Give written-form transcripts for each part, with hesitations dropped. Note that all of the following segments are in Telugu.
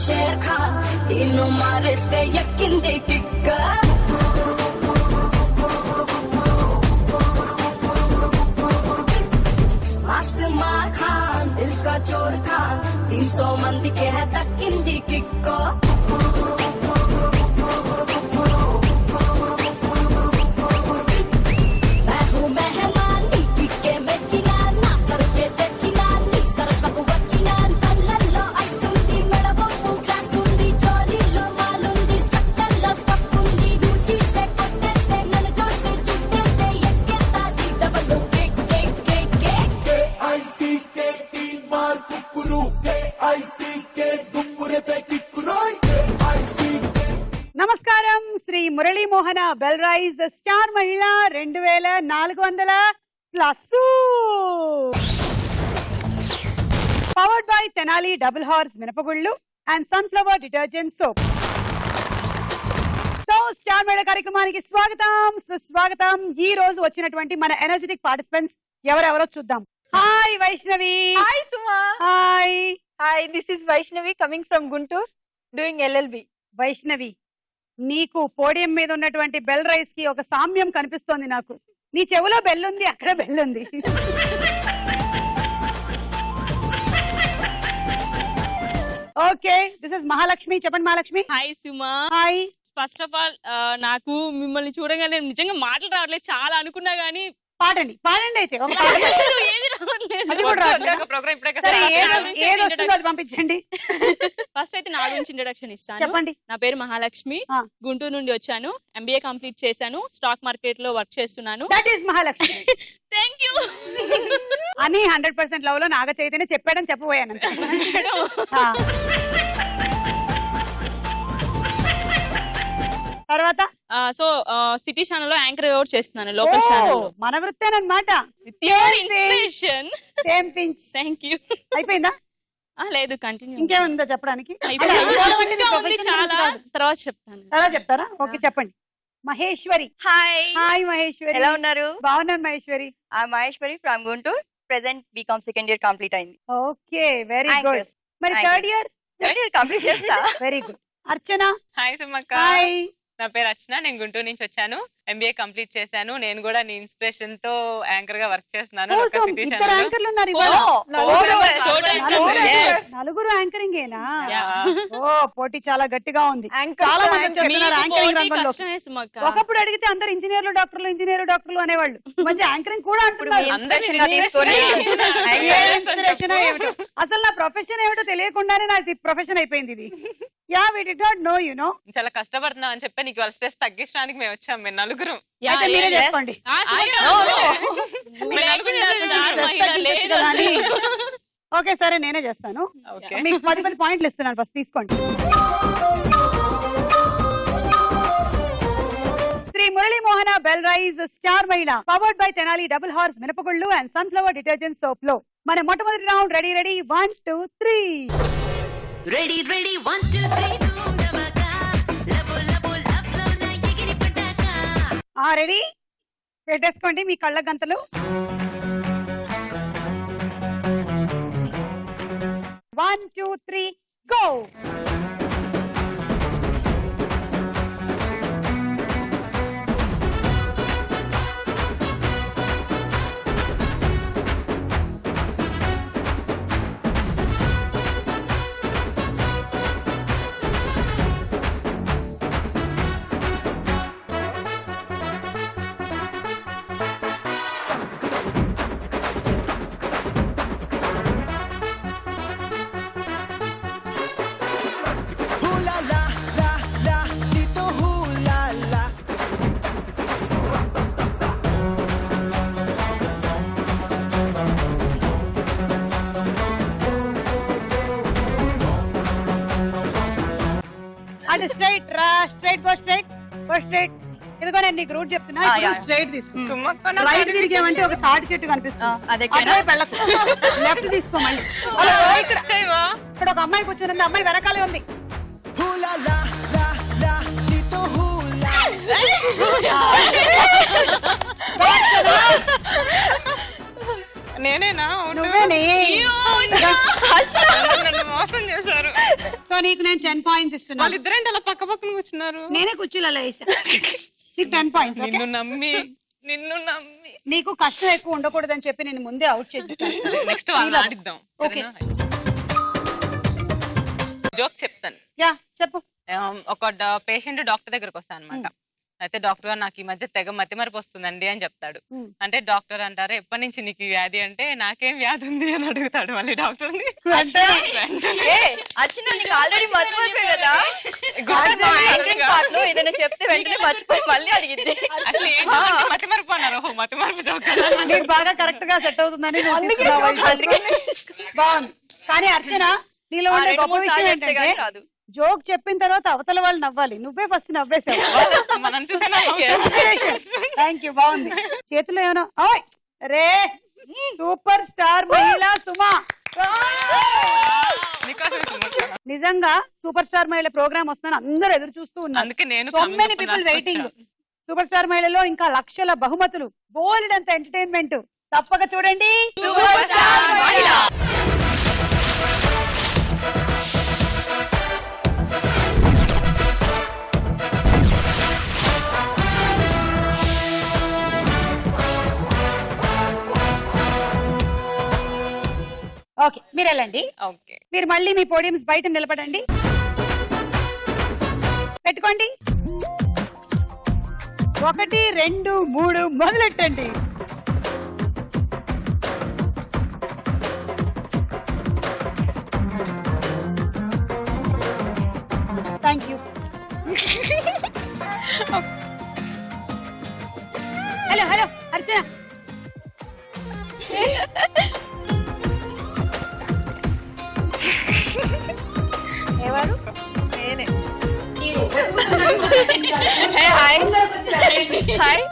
शेर खान तीनों मारिస్తే ఎక్కింది కిక్క आसमां खान दिल का चोर खान 300 मंदी के है दक्किंदी किक्को నమస్కారం Shri Murali Mohana bell rice star మహిళ 2400 plus powered by Tenali double horse మినపగుళ్ళు and sunflower detergent soap. So star మహిళ కార్యక్రమానికి స్వాగతం సుస్వాగతం. ఈ రోజు వచ్చినటువంటి మన ఎనర్జెటిక్ పార్టిసిపెంట్స్ ఎవరెవరో చూద్దాం. Hi Vaishnavi. Hi Suma. Hi hi, this is Vaishnavi coming from Guntur doing LLB. Vaishnavi, నీకు పోడియం మీద ఉన్నటువంటి బెల్ రైస్ కి ఒక సామ్యం కనిపిస్తోంది నాకు. నీ చెవులో బెల్ ఉంది, అక్కడ బెల్ ఉంది. Okay, this is Mahalakshmi. చెప్పండి Mahalakshmi. Hi Suma. Hi. First of all నాకు మిమ్మల్ని చూడగానే నిజంగా మాటలు రావట్లేదు, చాలా అనుకున్నా గానీ పాడండి పాడండి. అయితే ఒక పాట ఏది రావట్లేదు. అది కూడా రావట్లేదా? సరే, ఏది వస్తుందో అది పంపించండి. ఫస్ట్ అయితే నా గురించి ఇంట్రొడక్షన్ ఇస్తాను. చెప్పండి. నా పేరు మహాలక్ష్మి, గుంటూరు నుండి వచ్చాను. MBA కంప్లీట్ చేశాను. స్టాక్ మార్కెట్ లో వర్క్ చేస్తున్నాను. That is Mahalakshmi. Thank you అని 100% లవ్ లో నాగ చైతన్య చెప్పాడని చెప్పబోయాను. తర్వాత సో సిటీ ఛానల్ లో యాంకర్ కూడా చేస్తున్నాను. లోకల్ ఛానల్ మన వృత్తేనమాట. Thank you. అయిపోయిందా? లేదు, కంటిన్యూ. ఇంకేముందో చెప్పడానికి? చాలా తర్వాత చెప్తాను. తర్వాత చెప్తారా? ఓకే, చెప్పండి. మహేశ్వరి. హాయ్. హాయ్ మహేశ్వరి. ఎలా ఉన్నారు? బాగున్నాను Maheshwari. Maheshwari from Guntur. Present BCom second year complete అయింది. Okay, very good. మరి థర్డ్ ఇయర్ కంప్లీట్ చేస్తా. Very good. అర్చన. హాయ్ సుమక్క. హాయ్. నా పేరు అర్చన, నేను గుంటూరు నుంచి వచ్చాను. MBA కంప్లీట్ చేశాను. నేను కూడా నీ ఇన్స్పిరేషన్ తో యాంకర్ గా వర్క్ చేస్తున్నాను. ఇద్దరు యాంకర్లు ఉన్నారు ఇవాళ. నలుగురు యాంకరింగ్ ఏనా? ఓ, పోటీ చాలా గట్టిగా ఉంది. చాలా మంది చెప్తున్నారు యాంకరింగ్ రంగంలో. ఒకప్పుడు అడిగితే అందరు ఇంజనీర్లు డాక్టర్లు అనేవాళ్ళు. మంచి యాంకరింగ్ కూడా అంటున్నారు. అసలు నా ప్రొఫెషన్ ఏమిటో తెలియకుండానే నాది ప్రొఫెషన్ అయిపోయింది ఇది. Yeah, we did not know, you know. చాలా కష్టపడుతున్నావు అని చెప్పి నీకు స్ట్రెస్ తగ్గించడానికి మేము వచ్చాం. మేము నలుగురు. చెప్పండి. ఓకే సరే, నేనే చేస్తాను. మీకు 10 పాయింట్లు ఇస్తున్నాను, ఫస్ట్ తీసుకోండి. Shri Murali Mohana bell rice star మహిళ powered by Tenali double horse మినపగుళ్ళు అండ్ సన్ఫ్లవర్ డిటర్జెంట్ సోప్ లో మన మొట్టమొదటి రౌండ్. రెడీ 1 2 3. రెడీ 1 2 3 రెడీ పెట్టేసుకోండి మీ కళ్ళ గంతలు. 1 2 3 గో. అది స్ట్రైట్ రా, స్ట్రైట్ గో, స్ట్రైట్. ఇదిగో నేను నీకు రూట్ చెప్తున్నా, స్ట్రైట్ తీసుకో. రైట్ తిరిగేమంటే ఒక తాటి చెట్టు కనిపిస్తుంది, లెఫ్ట్ తీసుకోమని. ఇక్కడ ఒక అమ్మాయి కూర్చుని, అమ్మాయి వెనకాలే ఉంది. నేనేనా నువ్వేనే. నన్ను మోసం చేశారు. సో నీకు నేను 10 పాయింట్స్ ఇస్తున్నాను. వాళ్ళిద్దరేంటి అలా పక్క పక్కన కూర్చున్నారు? నేనే కుర్చీలలో వేసా. నీకు 10 పాయింట్స్. నిన్ను నమ్మి నీకు కష్టం ఎక్కువ ఉండకూడదని చెప్పి నేను ముందే అవుట్ చేస్తాను. నెక్స్ట్ వాళ్ళు ఆడిద్దాం. ఓకే జోక్ చెప్తాను. యా చెప్పు. ఒక పేషెంట్ డాక్టర్ దగ్గరకు వస్తా అనమాట. అయితే డాక్టర్ గారు నాకు ఈ మధ్య తెగ మతిమరపు వస్తుందండి అని చెప్తాడు. అంటే డాక్టర్ అంటారు ఎప్పటి నుంచి నీకు వ్యాధి అంటే నాకేం వ్యాధి ఉంది అని అడుగుతాడు మళ్ళీ డాక్టర్ ని. ఆల్రెడీ మర్చిపోయి కదా ఏదైనా చెప్తే వెంటనే మర్చిపోయి మళ్ళీ అడిగింది. అసలు ఏం మతిమరపు అన్నారు? మతిమరపు జోక్ నీకు బాగా కరెక్ట్ గా సెట్ అవుతుందని బాగుంది. కానీ అర్చన నీలో ఉండే గొప్ప విషయం ఏంటంటే జోక్ చెప్పిన తర్వాత అవతల వాళ్ళు నవ్వాలి, నువ్వే ఫస్ట్ నవ్వేసావు. థ్యాంక్ యూ, బాగుంది. చేతుల్లో ఏమో రే సూపర్ స్టార్ మహిళ సుమ. నిజంగా సూపర్ స్టార్ మహిళ ప్రోగ్రామ్ వస్తుందని అందరూ ఎదురు చూస్తూ ఉన్నారు. So many people waiting. Super star మహిళలో ఇంకా లక్షల బహుమతులు, బోల్డ్ అంత ఎంటర్టైన్మెంట్. తప్పక చూడండి సూపర్ స్టార్ మహిళ. ఓకే మీరు వెళ్ళండి. ఓకే మీరు మళ్ళీ మీ పోడియంస్ బయట నిలబడండి. పెట్టుకోండి. 1 2 3 మొదలెట్టండి. Thank you. Hello hello Archana. ఎవరు? నేనే. Hi hi.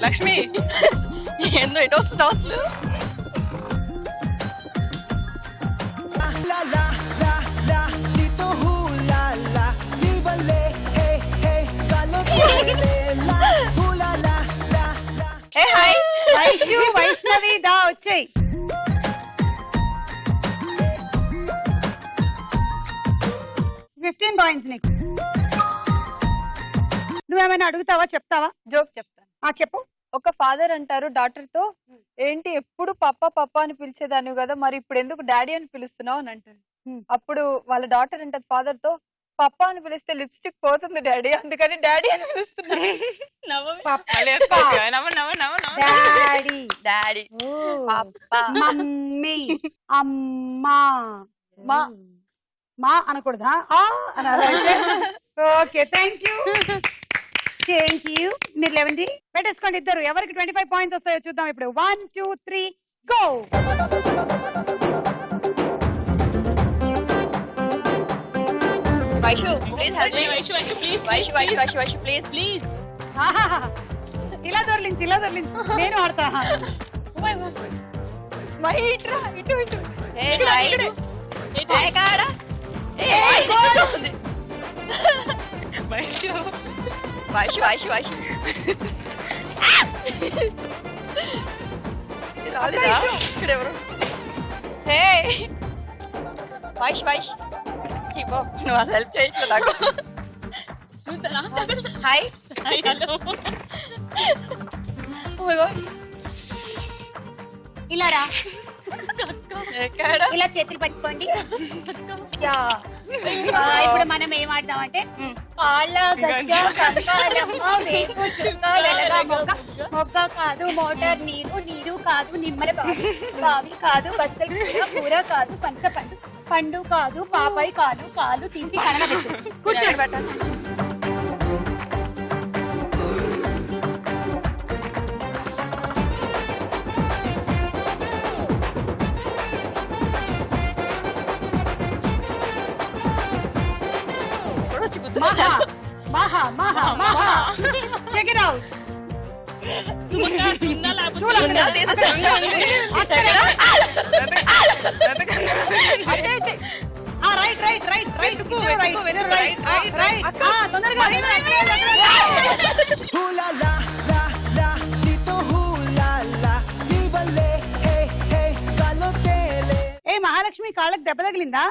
లక్ష్మి ఏందో ఎటు వస్తున్నావు అసలు? వైష్ణవి దా వచ్చాయి. $15 పాయింట్స్ నీకు. నువ్వేమైనా అడుగుతావా, చెప్తావా? జోక్ చెప్తాను. చెప్పు. ఒక ఫాదర్ అంటారు డాక్టర్ తో, ఏంటి ఎప్పుడు పప్ప పప్ప అని పిలిచేదాన్ని కదా, మరి ఇప్పుడు ఎందుకు డాడీ అని పిలుస్తున్నావు అని అంటారు. అప్పుడు వాళ్ళ డాక్టర్ అంటది ఫాదర్ తో, పప్ప అని పిలిస్తే లిప్స్టిక్ పోతుంది డాడీ, అందుకని డాడీ అని పిలుస్తున్నారు. డాడీ మమ్మీ అమ్మా మా అనకూడదా అనాలి. Okay thank you. Thank you. మీరు లేవండి, పెట్టేసుకోండి ఇద్దరు. ఎవరికి 25 పాయింట్స్ వస్తాయో చూద్దాం ఇప్పుడు. 1 2 3 go. Vaishu please help me. Vaishu please. ఇలా దొర్లించి నేను ఆడతా. ఇటు వైషు రాలేదా ఇక్కడ ఎవరు? హే వైష్ నువ్వు అది హెల్ప్ చేయట్లేదు నాకు. Hi hello. ఇలా రా. ఎక్కడ? ఇలా చేతులు పట్టుకోండి. ఇప్పుడు మనం ఏం ఆడదాం అంటే మొగ్గ కాదు మోటార్ నీరు కాదు నిమ్మల బావి కాదు బచ్చలు కూర కాదు పంచపండు పండు కాదు పాపాయి కాలు తీసి కనబెట్టు. కూర్చోండి పెట్టండి. Maha. Check it out. Right right right right తొందరగా Hula la la la, dito hula la, díbale, hey hey, galotele. ఏ మహాలక్ష్మి కాళ్ళకి దెబ్బ తగిలిందా?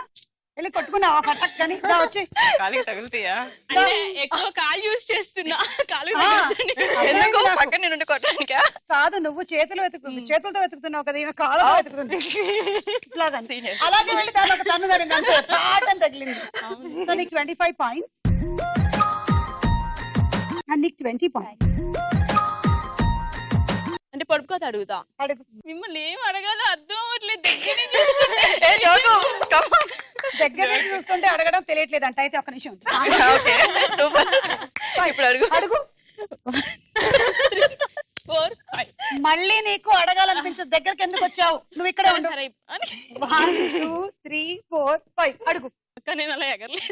వెళ్ళి కొట్టుకున్నావా ఫటక్ అని? వచ్చి కాలికి తగులుతాయా? అంటే ఎక్కువ కాలు యూజ్ చేస్తున్నా. కాలు ఎందుకు పక్కన నుండి కొట్టడానికా? కాదు, నువ్వు చేతులతో వెతుకుతున్నావు కదా, ఈమె కాళ్ళతో వెతుకుతుంది. ఇట్లాగని అలాగే వెళ్ళి దాని ఒక తన్ను తగిలింది అంతే, పాటని తగిలింది. సో నీకు 25 పాయింట్స్ అండ్ నీకు 20 పాయింట్స్. అంటే పడుకోత అడుగుతా. అడుగు. మిమ్మల్ని ఏం అడగాలో అర్థం అవ్వట్లేదు. దగ్గర నుంచి చూస్తుంటే అడగడం తెలియట్లేదు అంట. అయితే ఒక్క నిమిషం ఇప్పుడు అడుగు. అడుగు. 4, 5. మళ్ళీ నీకు అడగాలనిపించదు. దగ్గరికి ఎందుకు వచ్చావు? నువ్వు ఇక్కడ ఉండు. 1 2 3 4 5 అడుగు. నేను అలా ఎగరలేదు.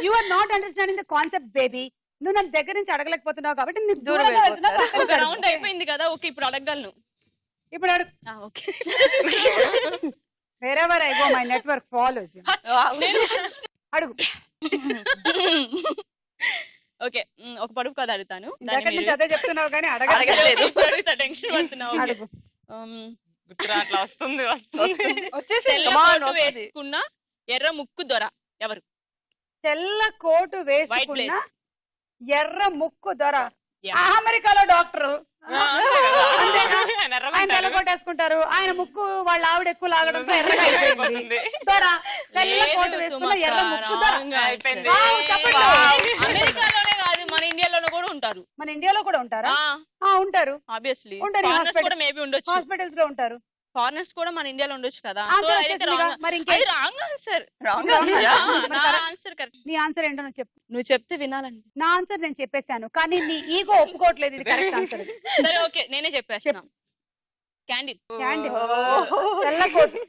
You are not understanding the concept baby. నువ్వు నన్ను దగ్గర నుంచి అడగలేకపోతున్నావు కాబట్టి నువ్వు దూరం దూరంగా వెళ్తున్నావు. ఒక రౌండ్ అయిపోయింది కదా, ఓకే ఇప్పుడు అడగలను. ఇప్పుడు అడుగు. Okay. wherever I go my network follows you. అడుగు. ఓకే, ఒక పొడుపు కథ అడుగుతాను. దగ్గర నుంచి అదే చెప్తున్నావు కానీ అడగలేదు. టెన్షన్ పడుతున్నావు. అడుగు. గుర్తురా, అట్లా వస్తుంది తెల్ల కోటు వేసుకున్న ఎర్ర ముక్కు దొర ఎవరు? తెల్ల కోటు వేసుకున్న place. ఎర్ర ముక్కు దొర. Yeah. అమెరికాలో డాక్టర్. నెర్రమంటారు. ఆయన తెల్ల కోటు వేసుకుంటారు. ఆయన ముక్కు వాళ్ళ ఆవిడ ఎక్కువ లాగడంతో ఎర్రగా అయిపోయింది. దొర. తెల్ల కోటు వేసుకున్న ఎర్ర ముక్కు దొర. అయిపోయింది. చెప్పండి. అమెరికాలోనే కాదు, మన ఇండియాలోనే కూడా ఉంటారు. మన ఇండియాలో కూడా ఉంటారా? ఉంటారు. ఆబ్వియస్లీ ఉంటారు. ఫారినర్స్ కూడా మేబీ ఉండొచ్చు. హాస్పిటల్స్ లో ఉంటారు. ఫారినర్స్ కూడా మన ఇండియాలో ఉండొచ్చు కదా. Answer వచ్చేసిందిగా. మరి ఇంకేం? Wrong answer. Answer correct. నీ ఆన్సర్ ఏంటో నువ్వు చెప్పు. నువ్వు చెప్తే వినాలండి. నా ఆన్సర్ నేను చెప్పేశాను కానీ నీ ఈగో ఒప్పుకోవట్లేదు ఇది కరెక్ట్ ఆన్సర్. సరే ఓకే, నేనే చెప్పేస్తున్నా. క్యాండిల్. క్యాండిల్. తెల్ల కోటు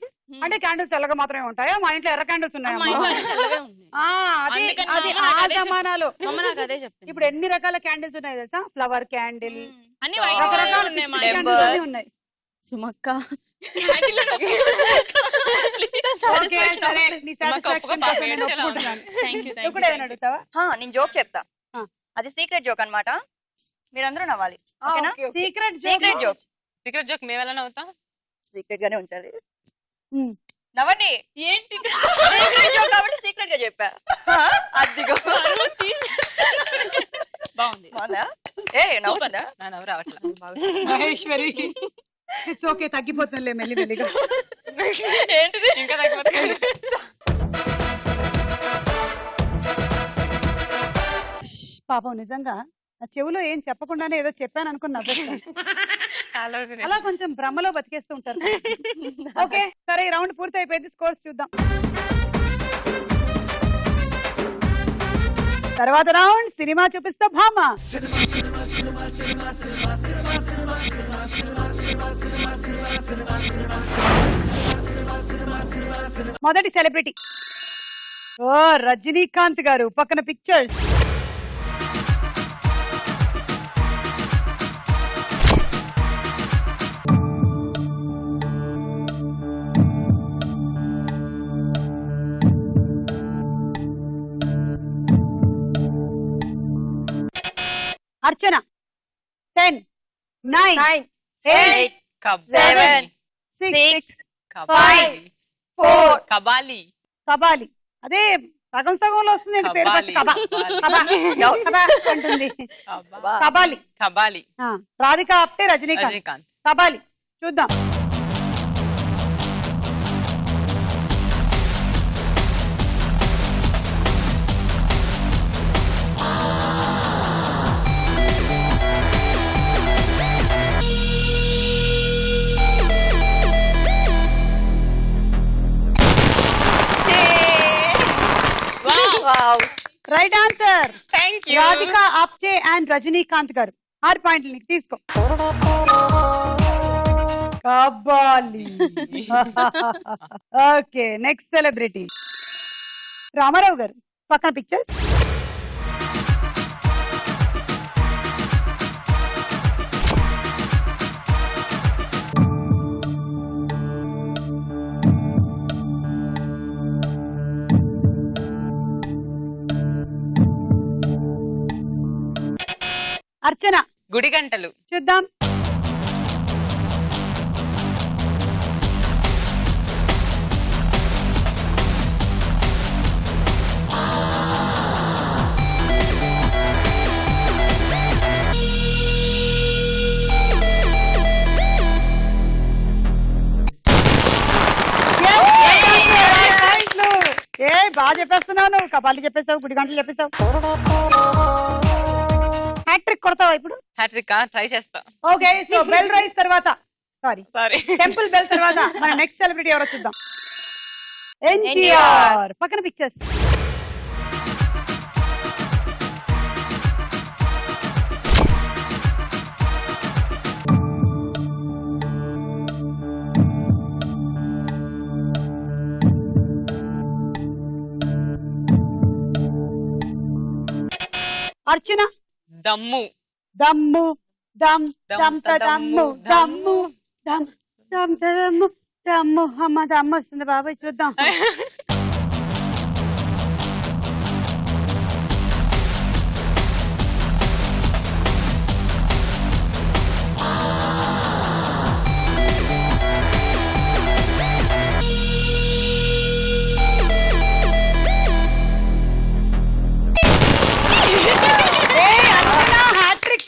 అంటే క్యాండిల్స్ తెల్లగా మాత్రమే ఉంటాయా? మా ఇంట్లో ఎర్ర క్యాండిల్స్ ఉన్నాయా? అది ఆ జమానాలో. అదే చెప్తాను. ఇప్పుడు ఎన్ని రకాల క్యాండిల్స్ ఉన్నాయి తెలుసా? ఫ్లవర్ క్యాండిల్, అన్ని రకరకాల ఉన్నాయి. ఉన్నాయి. సుమక్క నేను జోక్ చెప్తా. అది సీక్రెట్ జోక్ అన్నమాట, మీరందరూ నవ్వాలి. Secret joke. సీక్రెట్ జోక్ మేమెలా నవ్వుతాం? సీక్రెట్ గానే ఉంచాలి. నవ్వండి. ఏంటి సీక్రెట్ జోక్ కాబట్టి సీక్రెట్ గా చెప్పా. అదిగో బాగుంది. బాగుందా? ఏ నవ్వుతుందా? నా నవ్వు రావట్లా. మహేశ్వరి ఇట్స్ ఓకే, తగ్గిపోతుందిలే మెల్లి మెల్లిగా. ఏంటిది? ఇంకా తగ్గిపోతుంది. పాపం నిజంగా నా చెవులో ఏం చెప్పకుండానే ఏదో చెప్పాను అనుకున్నా. అలా కొంచెం భ్రమలో బతికేస్తూ ఉంటారు. ఓకే సరే, ఈ రౌండ్ పూర్తి అయిపోయింది. స్కోర్స్ చూద్దాం. తర్వాత రౌండ్ సినిమా చూపిస్తా భామ. మొదటి సెలబ్రిటీ ఓ రజనీకాంత్ గారు. పక్కన పిక్చర్స్. అర్చన. 10 9 8 7 6 కబాలి. 4 కబాలి. కబాలి. అదే సగం సగంలో వస్తుంది పేరు పచ్చి. కబా కబా అంటుంది. కబాలి. కబాలి. రాధిక ఆప్టే రజనీకాంత్. కబాలి చూద్దాం. Right answer. Radhika Apte and Rajinikanth garu. 6 పాయింట్లు నీకు, తీసుకో. Kabali. Okay next celebrity Rama Rao garu. పక్కన పిక్చర్స్. గుడి గంటలు. చూద్దాం. ఏ బాగా చెప్పేస్తున్నావు నువ్వు. కపాలి చెప్పేసావు, గుడి గంటలు చెప్పేసావు. హ్యాట్రిక్ కొడతావా ఇప్పుడు? హ్యాట్రిక్ ట్రై చేస్తా. ఓకే, సో బెల్ రైస్ తర్వాత సారీ సారీ టెంపుల్ బెల్ తర్వాత మన నెక్స్ట్ సెలబ్రిటీ ఎవరో చూద్దాం. ఎన్టీఆర్ పక్కన పిక్చర్స్. అర్చన. దమ్ము. దమ్ము దమ్ దమ్ దమ్ము దమ్ము దమ్ దమ్ దమ్ము దమ్ము. అమ్మ దమ్ము వస్తుంది బాబాయ్, చూద్దాం.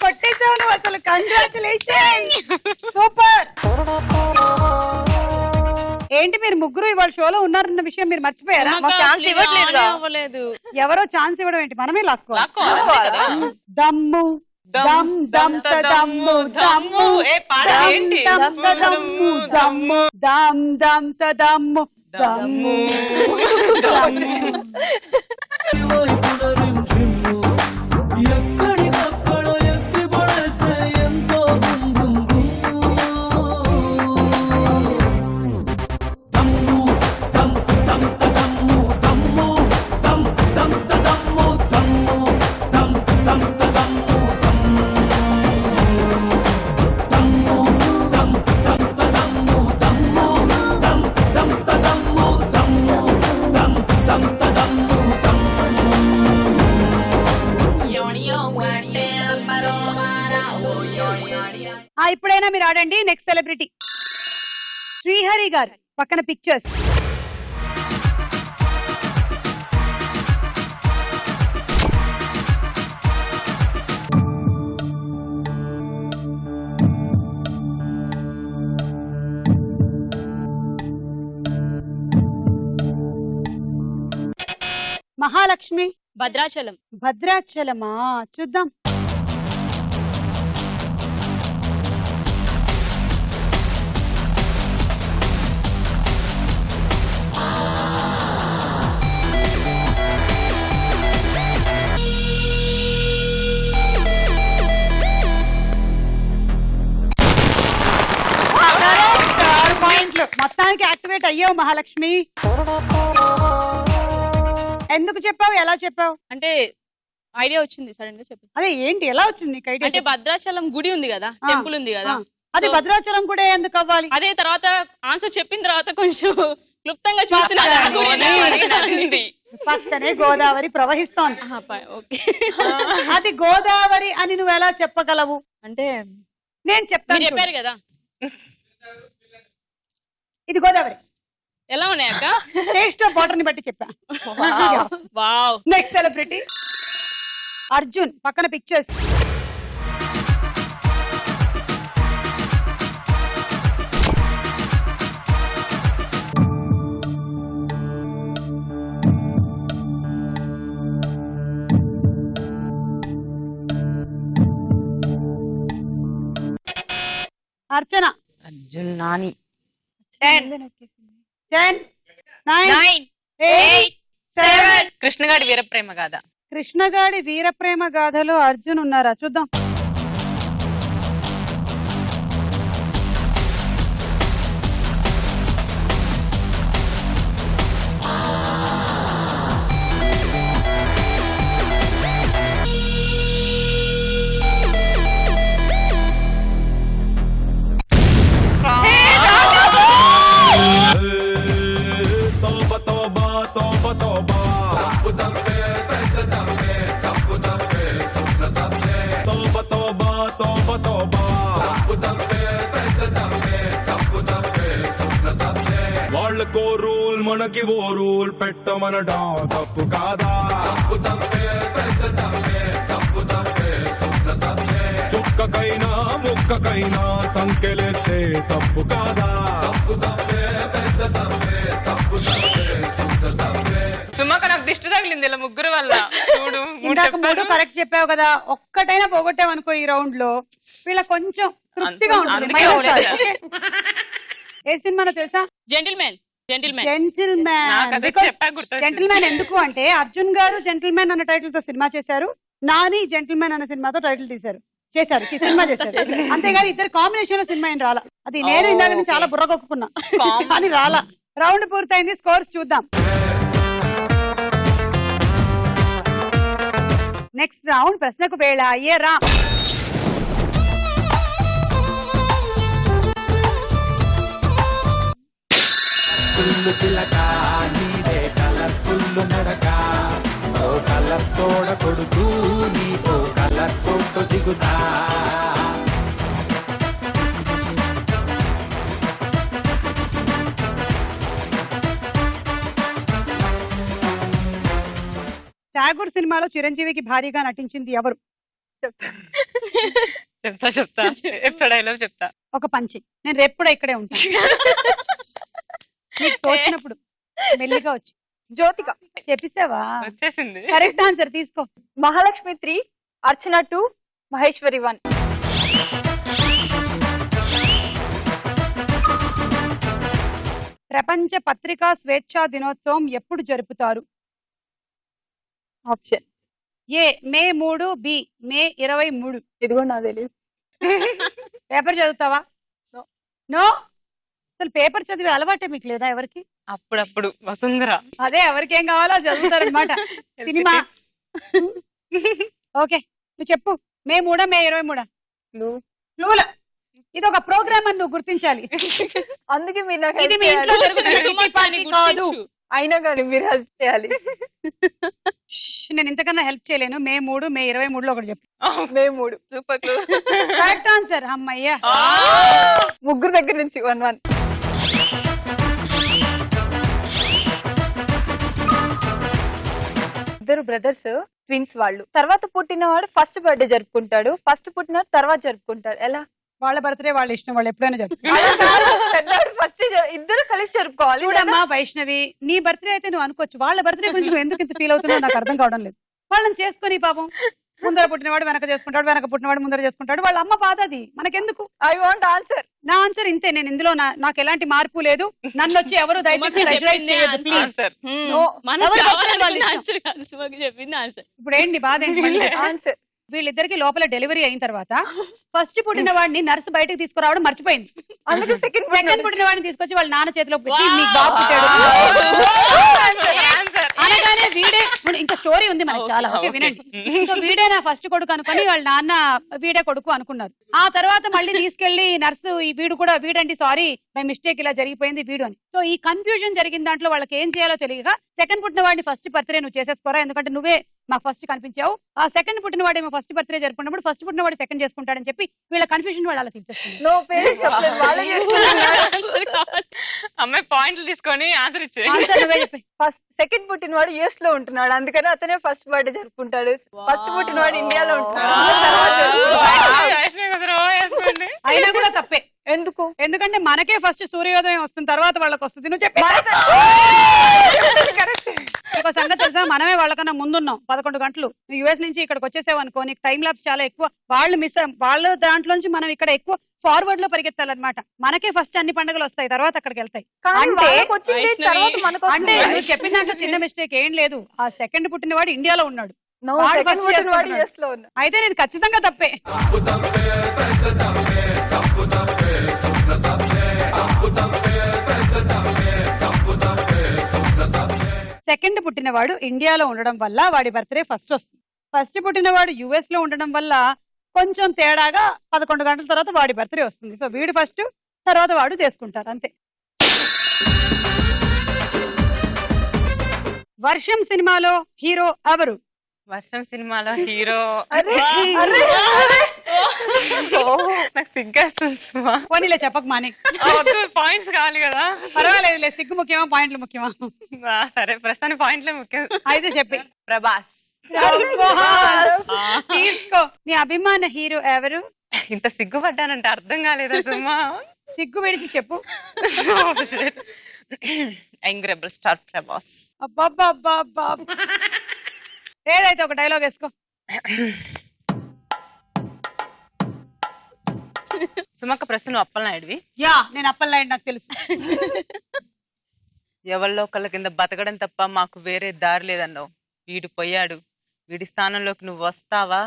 కొట్టేసావు నువ్వు అసలు. Congratulation, super. ఏంటి మీరు ముగ్గురు ఇవాళ షోలో ఉన్నారన్న విషయం మీరు మర్చిపోయారా? ఛాన్స్ ఇవ్వట్లేదుగా. అవ్వలేదు. ఎవరో ఛాన్స్ ఇవ్వడం ఏంటి, మనమే లాక్కో. దమ్ము దమ్ దమ్ దమ్ము దమ్ము. ఏ పాట ఏంటి? దమ్ము దమ్ము దమ్ దమ్ దమ్ము దమ్ము. ఎక్కడికక్కడ ఎత్తి పడేస్తే ఎంతో గుమ్ గుమ్ దమ్ము దమ్ దమ్ దమ్ము దమ్ము దమ్ దమ్ దమ్ము దమ్ము దమ్ దమ్ దమ్ము దమ్ము దమ్ము దమ్ దమ్ దమ్ము దమ్ము దమ్ దమ్ దమ్ము దమ్ము దమ్ దమ్ దమ్ము దమ్ము. ఇప్పుడైనా మీరు ఆడండి. నెక్స్ట్ సెలబ్రిటీ శ్రీహరి గారు పక్కన పిక్చర్స్. మహాలక్ష్మి. భద్రాచలం. భద్రాచలమా, చూద్దాం. మొత్తానికి యాక్టివేట్ అయ్యావు మహాలక్ష్మి. ఎందుకు చెప్పావు, ఎలా చెప్పావు? అంటే ఐడియా వచ్చింది సడన్ గా చెప్పి. అదే ఏంటి, ఎలా వచ్చింది నీకు ఐడియా? అంటే భద్రాచలం గుడి ఉంది కదా, టెంపుల్ ఉంది కదా, అది భద్రాచలం కూడా ఎందుకు అవ్వాలి? అదే తర్వాత ఆన్సర్ చెప్పిన తర్వాత కొంచెం క్లుప్తంగా చూసిన పక్కనే గోదావరి ప్రవహిస్తోంది. అది గోదావరి అని నువ్వు ఎలా చెప్పగలవు? అంటే నేను చెప్తాను, చెప్పారు కదా ఇది గోదావరి. ఎలా ఉన్నాయక్క? టేస్ట్ ఆఫ్ వాటర్ ని బట్టి చెప్పా. వావ్. నెక్స్ట్ సెలబ్రిటీ అర్జున్ పక్కన పిక్చర్స్. అర్చన. అర్జున్ నాని. 10 10 9 8 7. కృష్ణగాడి వీరప్రేమ గాథ. కృష్ణగాడి వీరప్రేమ గాథలో అర్జున్ ఉన్నారా? చూద్దాం. వాళ్ళకో రూల్ మనకి ఓ రూల్ పెట్టమనడం తప్పు కాదా చుక్కకైనా ముక్కకైనా సంకెలేస్తే తప్పు కాదా సుమక్క నాకు దిష్టి తగిలింది ఇలా ముగ్గురు వల్ల చూడు ఇందాక మూడు కరెక్ట్ చెప్పావు కదా, ఒక్కటైనా పోగొట్టామనుకో ఈ రౌండ్ లో వీళ్ళ కొంచెం తృప్తిగా ఉంటుంది. అందుకే మైనస్ ఓడేసా. కాదు. ఏ సినిమాలో తెలుసా? జెంటిల్మెన్ జెంటిల్మెన్ నాకు అదే జెంటిల్మెన్. చెప్పా గుర్తొచ్చింది. జెంటిల్మెన్ ఎందుకు అంటే అర్జున్ గారు జెంటిల్మెన్ అన్న టైటిల్ తో సినిమా చేశారు, నాని జెంటిల్మెన్ అన్న సినిమాతో టైటిల్ చేశారు సినిమా చేశారు. అంతేగాని ఇద్దరు కాంబినేషన్ లో సినిమా ఏం రాలా. అది నేను ఇందాక నుంచి చాలా బుర్రగొక్కున్నా కానీ రాలా. రౌండ్ పూర్తయింది, స్కోర్స్ చూద్దాం. నెక్స్ట్ రౌండ్ ప్రశ్నకు వేళ. అయ్యే రా. ఫుల్లు చిలక నీదే కలర్ఫుల్ నడక ఓ కలర్ సోడ కొడుతూ నీతో కలర్ ఫోటో దిగుతా ఠాగూర్ సినిమాలో చిరంజీవికి భారీగా నటించింది ఎవరు? చెప్తా ఎపిసోడ్ డైలాగ్ చెప్తా. ఒక పంచి. నేను రేపు కూడా ఇక్కడే ఉంటాను. నీకు తోచినప్పుడు మెల్లిగా వచ్చి. జ్యోతిక. చెప్పిస్తావా? వచ్చేసింది. కరెక్ట్ ఆన్సర్ తీసుకో. మహాలక్ష్మి 3, అర్చన 2, మహేశ్వరి 1. ప్రపంచ పత్రికా స్వేచ్ఛా దినోత్సవం ఎప్పుడు జరుపుతారు? ఆప్షన్ ఏ మే 3, బి మే 23. ఇది కూడా నాకు తెలియదు. పేపర్ చదువుతావా? నో. అసలు పేపర్ చదివే అలవాటే మీకు లేదా ఎవరికి? అప్పుడప్పుడు వసుంధర అదే ఎవరికి ఏం కావాలో చదువుతారనమాట. సినిమా. ఓకే నువ్వు చెప్పు. మే 3, మే 23. లూల. ఇది ఒక ప్రోగ్రామ్ అని నువ్వు గుర్తించాలి. అందుకే మీరు నాకు ఇది help మీ ఇంట్లో చేయాలి. జరుగుతున్న కిట్టి పార్టీ కాదు. అయినా కానీ మీరు హెల్ప్ చేయాలి. నేను ఇంతకన్నా హెల్ప్ చేయలేను. మే 3, మే 23లో ఒకటి చెప్పు. మే 3. Super clue. Correct answer. అమ్మయ్యా. ముగ్గురు దగ్గర నుంచి 1-1. ఇద్దరు బ్రదర్స్ ట్విన్స్ వాళ్ళు. తర్వాత పుట్టినవాడు ఫస్ట్ బర్త్డే జరుపుకుంటాడు, ఫస్ట్ పుట్టినవాడు తర్వాత జరుపుకుంటాడు. ఎలా? వాళ్ళ బర్త్డే వాళ్ళ ఇష్టం, వాళ్ళు ఎప్పుడైనా జరుపు. ఫస్ట్ ఇద్దరు కలిసి జరుపుకోవాలి. చూడమ్మా వైష్ణవి, నీ బర్త్డే అయితే నువ్వు అనుకోవచ్చు, వాళ్ళ బర్త్డే గురించి నువ్వు ఎందుకు ఇంత ఫీల్ అవుతున్నావు నాకు అర్థం కావడం లేదు. వాళ్ళని చేసుకొని పాపం ముందర పుట్టినవాడు వెనక చేసుకుంటాడు, వెనక పుట్టినవాడు ముందర చేసుకుంటాడు. వాళ్ళ అమ్మ బాధ అది, మనకెందుకు? I want answer. నా ఆన్సర్ ఇంతే. నేను ఇందులో నాకు ఎలాంటి మార్పు లేదు. నన్ను వచ్చి ఎవరు దయచేసి ప్రెషరైజ్ చేయొద్దు, ప్లీజ్. ఆన్సర్. చెప్పింది ఆన్సర్. ఇప్పుడు ఏంటి బాధ ఏంటి? ఆన్సర్. వీళ్ళిద్దరికి లోపల డెలివరీ అయిన తర్వాత ఫస్ట్ పుట్టిన వాడిని నర్సు బయటకు తీసుకురావడం మర్చిపోయింది. అందుకే సెకండ్ పుట్టిన వాడిని తీసుకొచ్చి వాళ్ళ నాన్న చేతిలో పెట్టి నీకు బాబు పుట్టాడు అనగానే వీడే. ఇంకా స్టోరీ ఉంది మనకి చాలా. ఓకే వినండి. సో వీడే నా ఫస్ట్ కొడుకు అనుకుని వాళ్ళ నాన్న వీడే కొడుకు అనుకున్నారు. ఆ తర్వాత మళ్ళీ తీసుకెళ్లి నర్సు ఈ వీడండి సారీ బై మిస్టేక్ ఇలా జరిగిపోయింది వీడు అని. సో ఈ కన్ఫ్యూజన్ జరిగిన దాంట్లో వాళ్ళకి ఏం చేయాలో తెలియక సెకండ్ పుట్టిన వాడిని ఫస్ట్ బర్త్డే నువ్వు చేసేసుకోరా, ఎందుకంటే నువ్వే మాకు ఫస్ట్ కనిపించావు. ఆ సెకండ్ పుట్టిన వాడేమో ఫస్ట్ బర్త్డే జరుపుకున్నప్పుడు ఫస్ట్ పుట్టిన వాడు సెకండ్ చేసుకుంటాడని చెప్పి వీళ్ళ కన్ఫ్యూజన్ వాళ్ళు అలా తీర్చేస్తుంది. నో పేరెంట్స్ చెప్పలేదు, వాళ్ళే చేసుకుంటున్నారు. అమ్మాయి పాయింట్లు తీసుకొని ఆన్సర్ ఇచ్చే. ఫస్ట్ సెకండ్ పుట్టినవాడు యుఎస్ లో ఉంటున్నాడు, అందుకని అతనే ఫస్ట్ బర్త్డే జరుపుకుంటాడు. ఫస్ట్ పుట్టినవాడు ఇండియాలో ఉంటున్నాడు, తర్వాత అయినా కూడా తప్పే. ఎందుకు? ఎందుకంటే మనకే ఫస్ట్ సూర్యోదయం వస్తుంది, తర్వాత వాళ్ళకి వస్తుంది. నువ్వు చెప్పి ఒక సంగతి తెలుసా, మనమే వాళ్ళకన్నా ముందున్నాం 11 గంటలు. యుఎస్ నుంచి ఇక్కడికి వచ్చేసావు అనుకో, నీకు టైం ల్యాప్స్ చాలా ఎక్కువ. వాళ్ళ దాంట్లో నుంచి మనం ఇక్కడ ఎక్కువ ఫార్వర్డ్ లో పరిగెత్తాలన్నమాట. మనకే ఫస్ట్ అన్ని పండుగలు వస్తాయి, తర్వాత అక్కడికి వెళ్తాయి. అంటే నువ్వు చెప్పిన దాంట్లో చిన్న మిస్టేక్ ఏం లేదు. ఆ సెకండ్ పుట్టినవాడు ఇండియాలో ఉన్నాడు, అయితే నేను ఖచ్చితంగా తప్పే. సెకండ్ పుట్టినవాడు ఇండియాలో ఉండడం వల్ల వాడి బర్త్డే ఫస్ట్ వస్తుంది. ఫస్ట్ పుట్టినవాడు యుఎస్ లో ఉండడం వల్ల కొంచెం తేడాగా 11 గంటల తర్వాత వాడి బర్త్డే వస్తుంది. సో వీడు ఫస్ట్, తర్వాత వాడు చేసుకుంటారు అంతే. వర్షం సినిమాలో హీరో ఎవరు? వర్షం సినిమాలో హీరో నాకు సిగ్గేస్తుంది సుమా. పోనీలే చెప్పక మాని. పాయింట్స్ కావాలి కదా. పర్వాలేదులే, సిగ్గు ముఖ్యమా పాయింట్లు ముఖ్యమా? సరే ప్రస్తుతానికి పాయింట్లే ముఖ్యం. అయితే చెప్పి. ప్రభాస్. తీసుకో. నీ అభిమాన హీరో ఎవరు? ఇంత సిగ్గుపడ్డానంటే అర్థం కాలేదా సుమా? సిగ్గు విడిచి చెప్పు. Young rebel star Prabhas. అబ్బా ఏదైతే ఒక డైలాగ్ వేసుకో. సుమక్క ప్రశ్న అప్పలనాయుడివి. యా, నేను అప్పలనాయుడు, నాకు తెలుసు. ఎవరిలో ఒకళ్ళ కింద బతకడం తప్ప మాకు వేరే దారి లేదన్నావు. వీడు పోయాడు, వీడి స్థానంలోకి నువ్వు వస్తావా?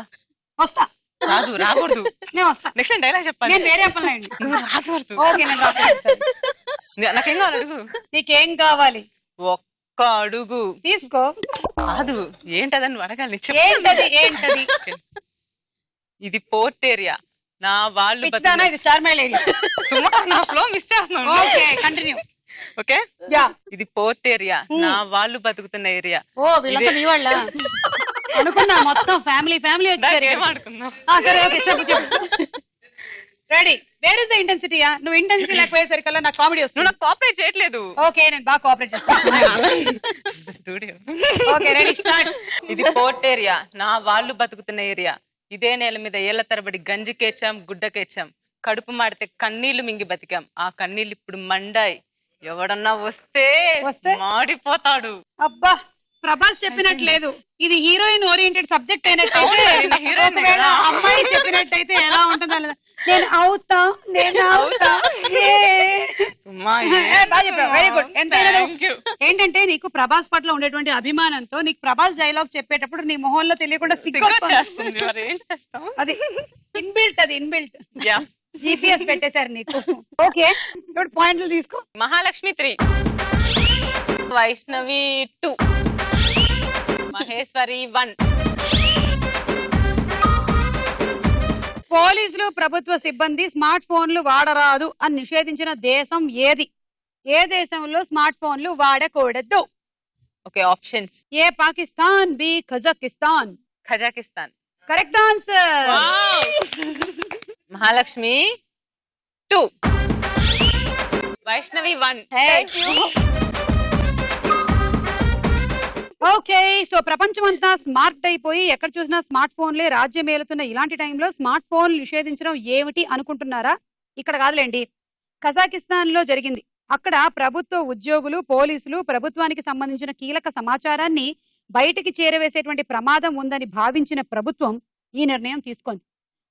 వస్తా. రాదు, రాకూడదు. నేను వస్తా. నెక్స్ట్ డైలాగ్ చెప్పాలి. నేను వేరే అప్పలనాయుడు. నువ్వు రాకూడదు. ఓకే, నేను రాకూడదు. నాకేం కావాలి అడుగు. నీకేం కావాలి? ఒక్క అడుగు తీసుకో. కాదు, ఏంటదని నువ్వు అడగాలి. ఏంటది? ఇది పోర్ట్ ఏరియా, నా వాళ్ళు ఇది స్టార్ మైల్ ఏరియా. నా ఫ్లో మిస్ చేస్తున్నాను. Okay, continue. Okay, yeah. ఇది పోర్ట్ ఏరియా, నా వాళ్ళు బతుకుతున్న ఏరియా. ఓ, వీళ్ళంతా మీ వాళ్ళ అనుకున్నా. మొత్తం ఫ్యామిలీ వచ్చారు. ఏమనుకున్నావు? సరే, ఓకే, చెప్పు. Ready. Where is the intensity? నువ్వు ఇంటెన్సిటీ లేకపోయేసరికల్లా నాకు కామెడీ వస్తుంది. నువ్వు నాకు కోఆపరేట్ చేయట్లేదు. ఓకే, నేను బాగా కోఆపరేట్ చేస్తాను. స్టూడియో. Okay, ready, start. ఇది పోర్ట్ ఏరియా, నా వాళ్ళు బతుకుతున్న ఏరియా. ఇదే నేల మీద ఏళ్ల తరబడి గంజి కేచాం, గుడ్డ కేచాం, కడుపు మాడితే కన్నీళ్లు మింగి బతికాం. ఆ కన్నీళ్లు ఇప్పుడు మండాయి. ఎవడన్నా వస్తే మాడిపోతాడు. అబ్బా, ప్రభాస్ చెప్పినట్లేదు. ఇది హీరోయిన్ ఓరియంటెడ్ సబ్జెక్ట్ అయినట్టయితే, అమ్మాయి చెప్పినట్టయితే ఎలా ఉంటుందో. నేను అవుతా. Very good. ఏంటంటే నీకు ప్రభాస్ పట్ల ఉండేటువంటి అభిమానంతో నీకు ప్రభాస్ డైలాగ్ చెప్పేటప్పుడు నీ మొహంలో తెలియకుండా అది ఇన్బిల్ట్. GPS పెట్టేశారు నీకు. ఓకే, ఇప్పుడు పాయింట్లు తీసుకో. మహాలక్ష్మి 3, వైష్ణవి 2, మహేశ్వరి 1. పోలీసులు, ప్రభుత్వ సిబ్బంది స్మార్ట్ ఫోన్లు వాడరాదు అని నిషేధించిన దేశం ఏది? ఏ దేశంలో స్మార్ట్ ఫోన్లు వాడకూడదు? Okay, options. A Pakistan, B Kazakhstan. Correct answer. Mahalakshmi 2, Vaishnavi 1. Okay, so ప్రపంచమంతా స్మార్ట్ అయిపోయి ఎక్కడ చూసినా స్మార్ట్ ఫోన్లే రాజ్యం ఏలుతున్న ఇలాంటి టైంలో స్మార్ట్ ఫోన్ నిషేధించడం ఏమిటి అనుకుంటున్నారా? ఇక్కడ కాదులేండి, కజాకిస్తాన్ లో జరిగింది. అక్కడ ప్రభుత్వ ఉద్యోగులు, పోలీసులు ప్రభుత్వానికి సంబంధించిన కీలక సమాచారాన్ని బయటికి చేరవేసేటువంటి ప్రమాదం ఉందని భావించిన ప్రభుత్వం ఈ నిర్ణయం తీసుకుంది.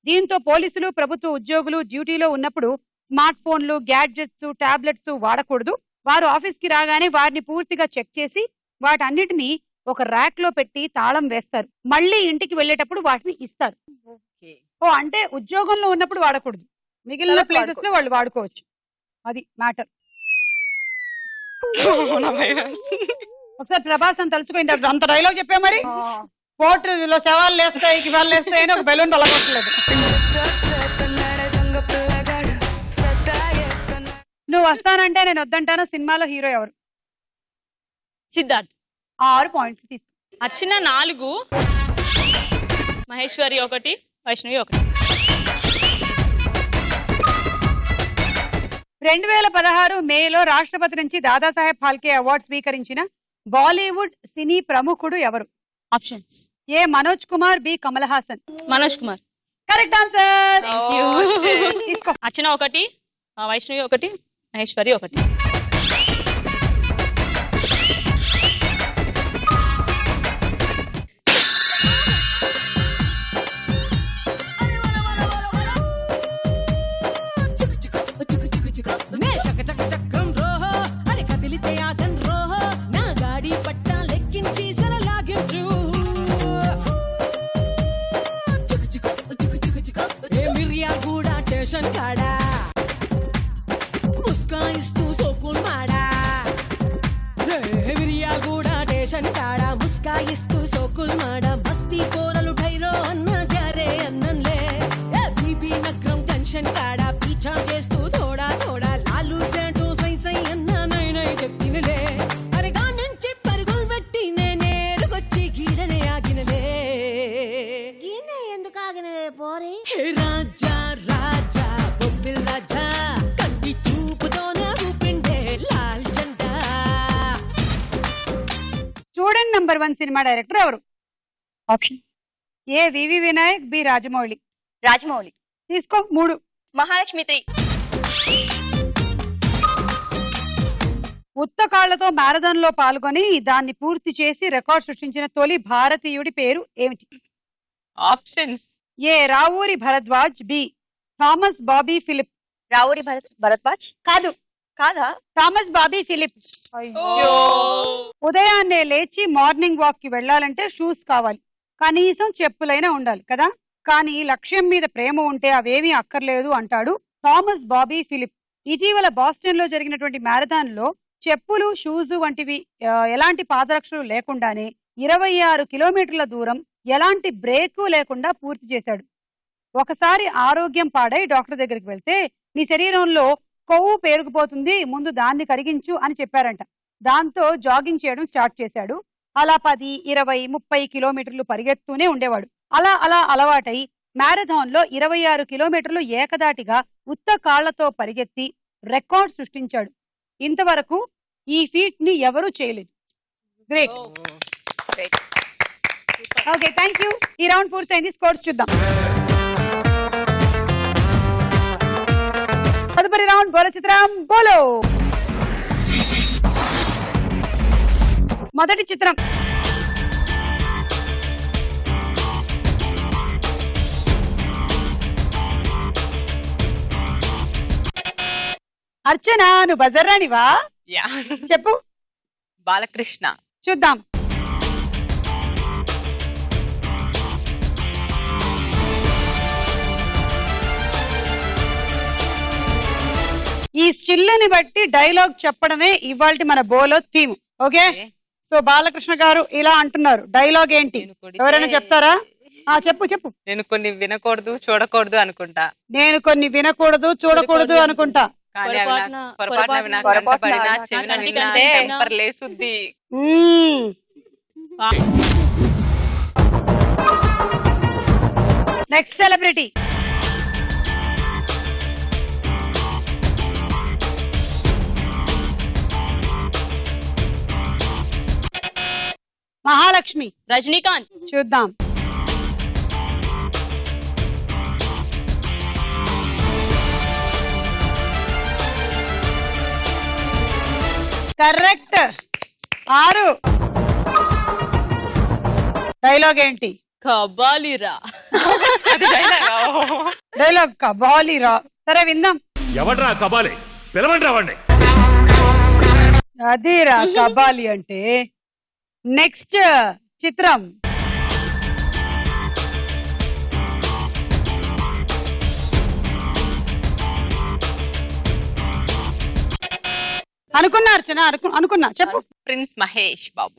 దీంతో పోలీసులు, ప్రభుత్వ ఉద్యోగులు డ్యూటీలో ఉన్నప్పుడు స్మార్ట్ ఫోన్లు, గ్యాడ్జెట్స్, టాబ్లెట్స్ వాడకూడదు. వారు ఆఫీస్ కి రాగానే వారిని పూర్తిగా చెక్ చేసి వాటన్నిటిని ఒక ర్యాక్ లో పెట్టి తాళం వేస్తారు. మళ్ళీ ఇంటికి వెళ్ళేటప్పుడు వాటిని ఇస్తారు. ఓ, అంటే ఉద్యోగంలో ఉన్నప్పుడు వాడకూడదు, మిగిలిన ప్లేసెస్ లో వాళ్ళు వాడుకోవచ్చు. అది మ్యాటర్. ఒకసారి ప్రభాస్ అని తలుచుకోండి. అంత డైలాగ్ చెప్పా మరి. పోర్టులో శవాలు లేస్తాయి, ఇవాళ లేస్తాయని ఒక బెలూన్ తొలగట్లేదు. నువ్వు వస్తానంటే నేను వద్దంటాను. సినిమాలో హీరో ఎవరు? సిద్ధార్థ్. 6 పాయింట్లు తీసుకో. అర్చన 4, మహేశ్వరి 1, వైష్ణవి 1. 2016 మేలో రాష్ట్రపతి నుంచి దాదాసాహెబ్ ఫాల్కే అవార్డు స్వీకరించిన బాలీవుడ్ సినీ ప్రముఖుడు ఎవరు? Options. A Manoj Kumar, B Kamal Haasan. Manoj Kumar. Correct answer. తీసుకో. అర్చన 1, వైష్ణవి 1, మహేశ్వరి 1. ముస్కాయిస్తూ సోకుల్ మాడ బస్తీ కోరలు ఢైరో అన్న జారే అన్నంలే బీబీ నగరం టెన్షన్ కాడా పీఛా చేస్తూ థోడా థోడా లాలు సేటు సై సై అన్న నై నై చెప్తినలే అరగా నుంచి పరుగులు పెట్టి నేనేరుకొచ్చి గీడనే ఆగినలే గీనే ఎందుకు ఆగినలే పోరి రాజ్య నంబర్ 1 సినిమా డైరెక్టర్ ఎవరు? Option A V V Vinayak, B Rajamouli. Rajamouli. తీసుకో 3. మహాలక్ష్మి 3. ఉత్త కాళ్లతో మ్యారథాన్ లో పాల్గొని దాన్ని పూర్తి చేసి రికార్డ్ సృష్టించిన తొలి భారతీయుడి పేరు ఏమిటి? Options. A Ravuri Bharadwaj, B Thomas Bobby Philip. Ravuri Bharadwaj. కాదు, కాదా? థామస్ బాబీ ఫిలిప్. ఉదయాన్నే లేచి మార్నింగ్ వాక్ కి వెళ్ళాలంటే షూస్ కావాలి, కనీసం చెప్పులైనా ఉండాలి కదా. కానీ లక్ష్యం మీద ప్రేమ ఉంటే అవేమీ అక్కర్లేదు అంటాడు థామస్ బాబీ ఫిలిప్. ఇటీవల బాస్టన్ లో జరిగినటువంటి మ్యారథాన్ లో చెప్పులు, షూస్ వంటివి ఎలాంటి పాదరక్షలు లేకుండానే 26 కిలోమీటర్ల దూరం ఎలాంటి బ్రేకు లేకుండా పూర్తి చేశాడు. ఒకసారి ఆరోగ్యం పాడై డాక్టర్ దగ్గరికి వెళ్తే నీ శరీరంలో కొవ్వు పేరుకుపోతుంది, ముందు దాన్ని కరిగించు అని చెప్పారంట. దాంతో జాగింగ్ చేయడం స్టార్ట్ చేశాడు. అలా 10, 20, 30 కిలోమీటర్లు పరిగెత్తూనే ఉండేవాడు. అలా అలా అలవాటై మ్యారథాన్ లో 26 కిలోమీటర్లు ఏకదాటిగా ఉత్త కాళ్లతో పరిగెత్తి రికార్డ్ సృష్టించాడు. ఇంతవరకు ఈ ఫీట్ ని ఎవరూ చేయలేదు. గ్రేట్. Okay, thank you. ఈ రౌండ్ పూర్తయింది. స్కోర్స్ చూద్దాం. తదుపరి రౌండ్ బోలో చిత్రం బోలో. మొదటి చిత్రం అర్చన, నువ్వు బజర్రానివా? యా. చెప్పు. బాలకృష్ణ. చూద్దాం. ఈ స్టిల్ని బట్టి డైలాగ్ చెప్పడమే ఇవాల్టి మన బోలో థీమ్. ఓకే, సో బాలకృష్ణ గారు ఇలా అంటున్నారు. డైలాగ్ ఏంటి ఎవరైనా చెప్తారా? చెప్పు చెప్పు. నేను కొన్ని వినకూడదు, చూడకూడదు అనుకుంటా. నేను కొన్ని వినకూడదు, చూడకూడదు అనుకుంటా. కానీ అవి నాకు పొరపాటున వినా, కంటపడినా, చెవిన విన్నా టెంపర్ లేసుద్ది. Next celebrity. మహాలక్ష్మి. రజనీకాంత్. చూద్దాం. కరెక్ట్. 6. డైలాగ్ ఏంటి? కబాలిరా. డైలాగ్ కబాలిరా. సరే విందాం. ఎవడ్రా కబాలి? పిలవండి రావండి. అదిరా కబాలి అంటే. నెక్స్ట్ చిత్రం. అనుకున్నా అర్చన, అనుకున్నా. చెప్పు. ప్రిన్స్ మహేష్ బాబు.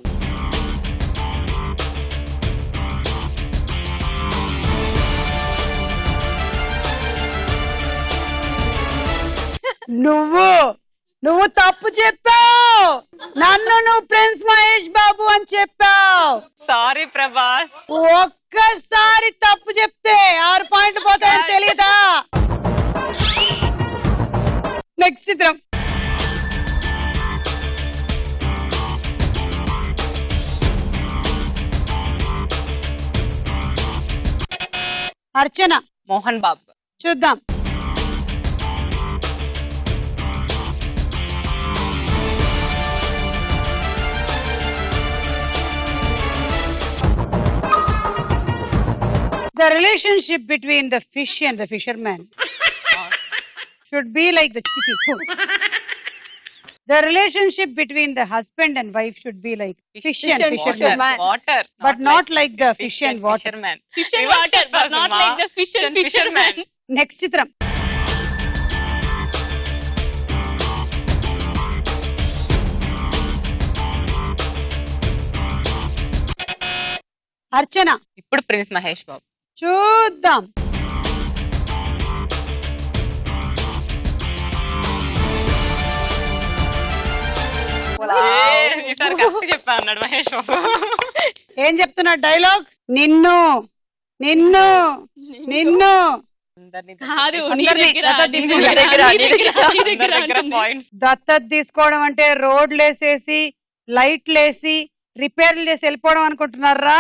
నువ్వు తప్పు చెప్పావు. నన్ను నువ్వు ప్రిన్స్ మహేష్ బాబు అని చెప్పావు. సారీ ప్రభాస్. ఒక్కసారి తప్పు చెప్తే 6 పాయింట్లు పోతాయని తెలియదా? నెక్స్ట్ చిత్రం. అర్చన. మోహన్ బాబు. చూద్దాం. The relationship between the fish and the fisherman should be like the The relationship between the husband and wife should be like fish and fisherman. Water. But not like the fish and water. Fisherman. Fish and water, but not like the fish and fisherman. Next chitram. అర్చన. ఇప్పుడు ప్రిన్స్ మహేష్ బాబు. చూద్దాం. ఈసారి కరెక్ట్ చెప్పా అన్నాడు మహేష్ బాబు. ఏం చెప్తున్నాడు డైలాగ్? నిన్ను నిన్ను నిన్ను కాదు, నీ అందరినీ దగ్గర, దత్తత నీ దగ్గర దత్తత తీసుకోవడం అంటే రోడ్లు వేసేసి, లైట్లు వేసి, రిపేర్లు చేసి వెళ్ళిపోవడం అనుకుంటున్నారా?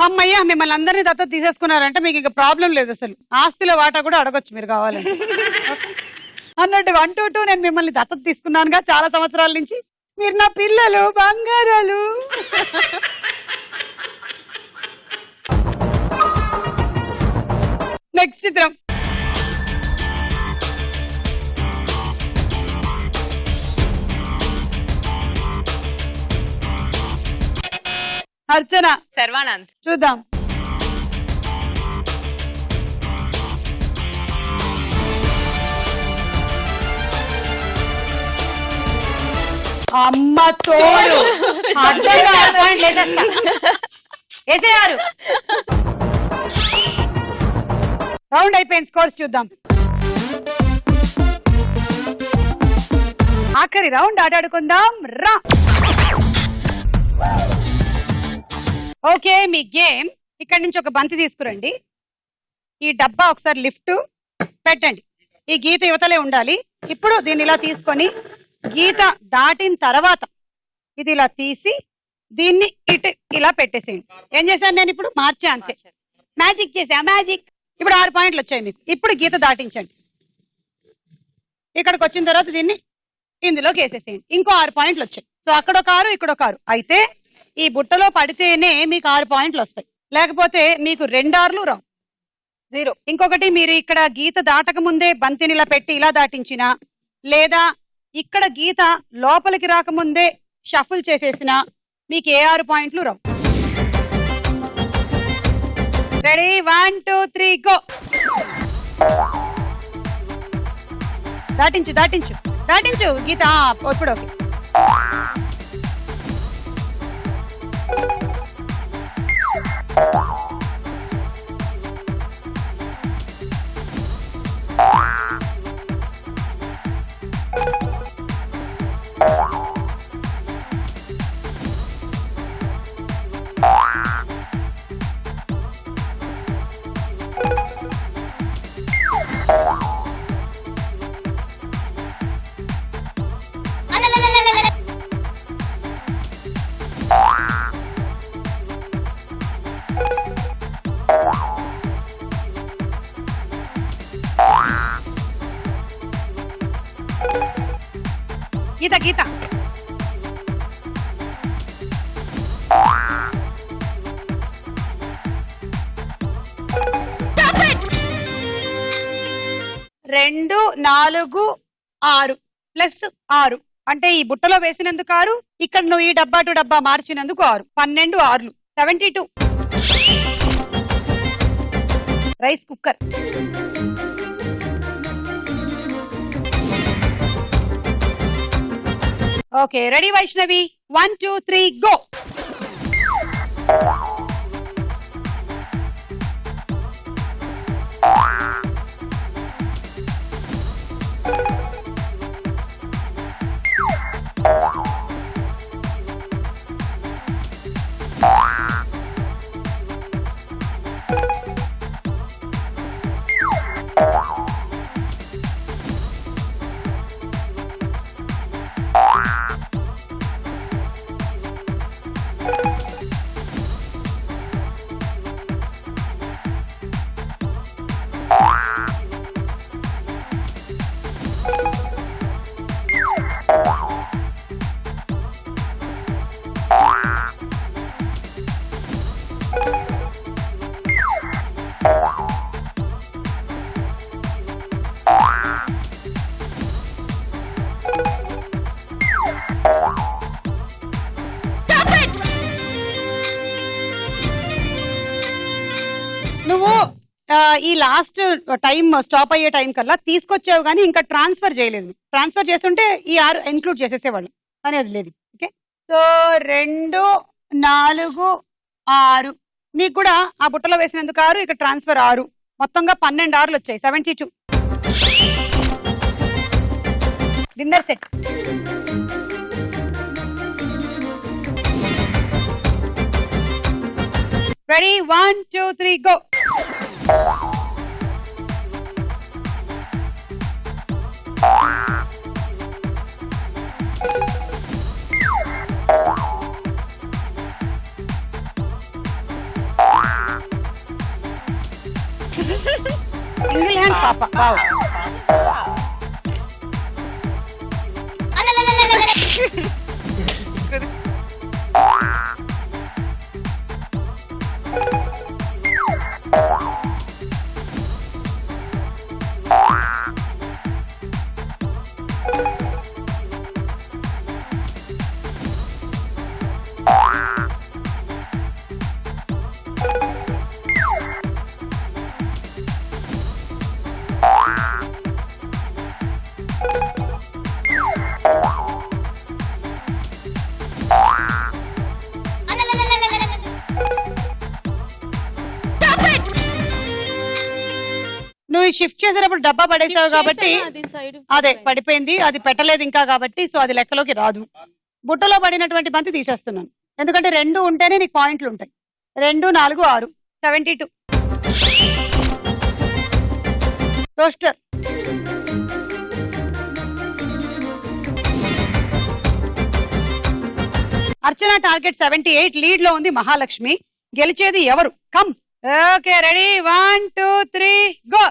అమ్మయ్యా, మిమ్మల్ని అందరినీ దత్తత తీసేసుకున్నారంటే మీకు ఇంకా ప్రాబ్లం లేదు, అసలు ఆస్తిలో వాటా కూడా అడగొచ్చు మీరు కావాలంటే. అన్నట్టు 1 to 2 నేను మిమ్మల్ని దత్తత తీసుకున్నానుగా చాలా సంవత్సరాల నుంచి. మీరు నా పిల్లలు, బంగారాలు. నెక్స్ట్ చిత్రం. అర్చన. శర్వానంద్. చూద్దాం. అమ్మ తోడు వేసేయారు. రౌండ్ అయిపోయింది, స్కోర్స్ చూద్దాం. ఆఖరి రౌండ్ ఆడాడుకుందాం రా. ఓకే, మీ గేమ్. ఇక్కడ నుంచి ఒక బంతి తీసుకురండి. ఈ డబ్బా ఒకసారి లిఫ్ట్ పెట్టండి. ఈ గీత యువతలే ఉండాలి. ఇప్పుడు దీన్ని ఇలా తీసుకొని గీత దాటిన తర్వాత ఇది ఇలా తీసి దీన్ని ఇటు ఇలా పెట్టేసేయండి. ఏం చేశాను నేను ఇప్పుడు? మార్చా, అంతే. మ్యాజిక్ చేసా, మ్యాజిక్. ఇప్పుడు 6 పాయింట్లు వచ్చాయి మీకు. ఇప్పుడు గీత దాటించండి. ఇక్కడికి వచ్చిన తర్వాత దీన్ని ఇందులోకి వేసేసేయండి. ఇంకో 6 పాయింట్లు వచ్చాయి. సో అక్కడ ఒక 6, ఇక్కడ ఒక 6. అయితే ఈ బుట్టలో పడితేనే మీకు 6 పాయింట్లు వస్తాయి, లేకపోతే మీకు 2 6లు రావు, 0. ఇంకొకటి, మీరు ఇక్కడ గీత దాటక ముందే బంతిని ఇలా పెట్టి ఇలా దాటించినా, లేదా ఇక్కడ గీత లోపలికి రాకముందే షఫుల్ చేసేసినా మీకు ఏ 6 పాయింట్లు రావు. రెడీ? 1 2 3 గో. దాటించు దాటించు దాటించు గీత. ఇప్పుడు ఓకే. గీత గీత. రెండు 4 6 ప్లస్ 6 అంటే ఈ బుట్టలో వేసినందుకు 6, ఇక్కడ నువ్వు ఈ డబ్బా టు డబ్బా మార్చినందుకు 6, 12 6లు 72. Rice cooker. Okay, ready Vaishnavi? 1 2 3 go. నువ్వు ఈ లాస్ట్ టైం స్టాప్ అయ్యే టైం కల్లా తీసుకొచ్చావు కానీ ఇంకా ట్రాన్స్ఫర్ చేయలేదు. ట్రాన్స్ఫర్ చేస్తుంటే ఈ 6 ఇంక్లూడ్ చేసేసేవాళ్ళు, కానీ అది లేదు. ఓకే, సో 2 4 6 మీకు కూడా ఆ బుట్టలో వేసినందుకు 6, ఇక్కడ ట్రాన్స్ఫర్ 6, మొత్తంగా 12 6లు వచ్చాయి. 72. Dinner set. రెడీ? 1 2 3 గో. పాప. వావ్. నువ్వు షిఫ్ట్ చేసేటప్పుడు డబ్బా పడేసావు కాబట్టి అదే పడిపోయింది, అది పెట్టలేదు ఇంకా కాబట్టి సో అది లెక్కలోకి రాదు. బుట్టలో పడినటువంటి బంతి తీసేస్తున్నాను, ఎందుకంటే 2 ఉంటేనే నీకు పాయింట్లు ఉంటాయి. 2, 4, 6 72. టోస్టర్. అర్చన టార్గెట్ 78, లీడ్ లో ఉంది మహాలక్ష్మి. గెలిచేది ఎవరు? కమ్. Okay ready, 1 2 3 go.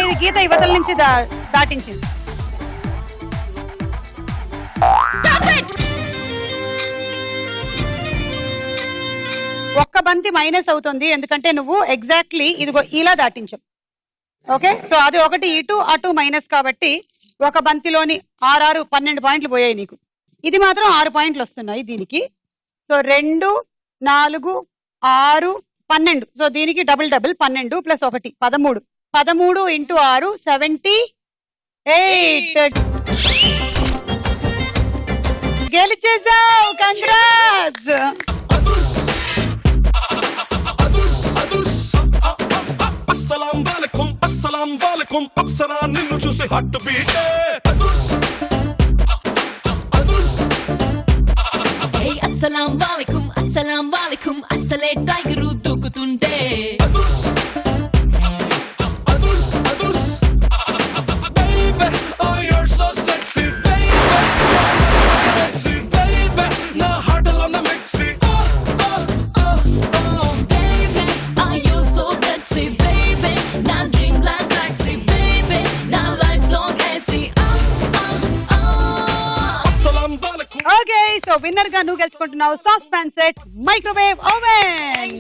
ఇది గీత యువతల నుంచి దాటించింది. ఒక్క బంతి మైనస్ అవుతుంది ఎందుకంటే నువ్వు ఎగ్జాక్ట్లీ ఇదిగో ఇలా దాటించావు. ఓకే, సో అది ఒకటి ఇటు అటు మైనస్ కాబట్టి ఒక బంతిలోని 6 12 పాయింట్లు పోయాయి నీకు. ఇది మాత్రం 6 పాయింట్లు వస్తున్నాయి దీనికి. సో 2 4 6 12, సో దీనికి డబుల్ 12 ప్లస్ 1 13. 13 ఇంటూ 6 78. గెలిచేసావు, కంగ్రాట్స్. అస్సలాం వాలేకుం అప్సరా నిన్ను చూసి హట్టు బీటే. అస్సలాం వాలేకుం అస్సలే టైగరు దూకుతుంటే. ఓకే, సో విన్నర్ గా నువ్వు గెలుచుకుంటున్నావు sauce pan set microwave oven.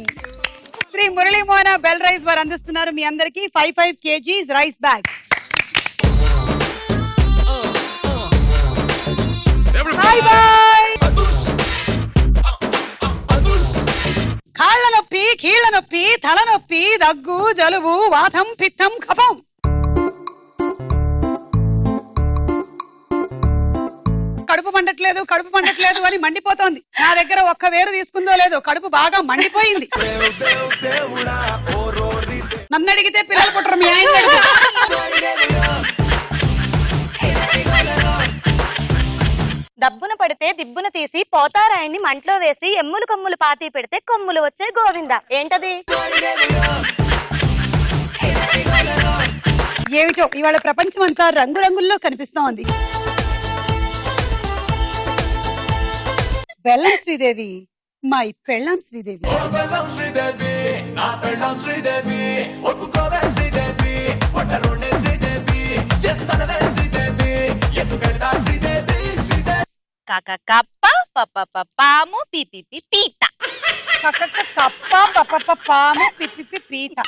Shri Murali Mohana bell rice వారు అందిస్తున్నారు మీ అందరికి 5 kgs rice bag. Bye bye. కాళ్ళ నొప్పి, కీళ్ళ నొప్పి, తలనొప్పి, దగ్గు, జలుబు, వాతం, పిత్తం, కఫం, కడుపు మండట్లేదు అని మండిపోతోంది. నా దగ్గర ఒక్క వేరు తీసుకుందో లేదో కడుపు బాగా మండిపోయింది. నన్ను అడిగితే పిల్లలు పుట్టరు, మీ ఆయన డబ్బున పడితే దిబ్బున తీసి పోతారాయన్ని మంటలో వేసి ఎమ్ములు కొమ్ములు పాతి పెడితే కొమ్ములు వచ్చే గోవింద. ఏంటది? ఏమిటో ఇవాళ ప్రపంచం అంతా రంగురంగుల్లో కనిపిస్తోంది. బెల్లం శ్రీదేవి, మా పెళ్ళాం శ్రీదేవి. కాక కప్ప పప్ప పాము పిపి పీత. కప్ప పాము పిపి పీత.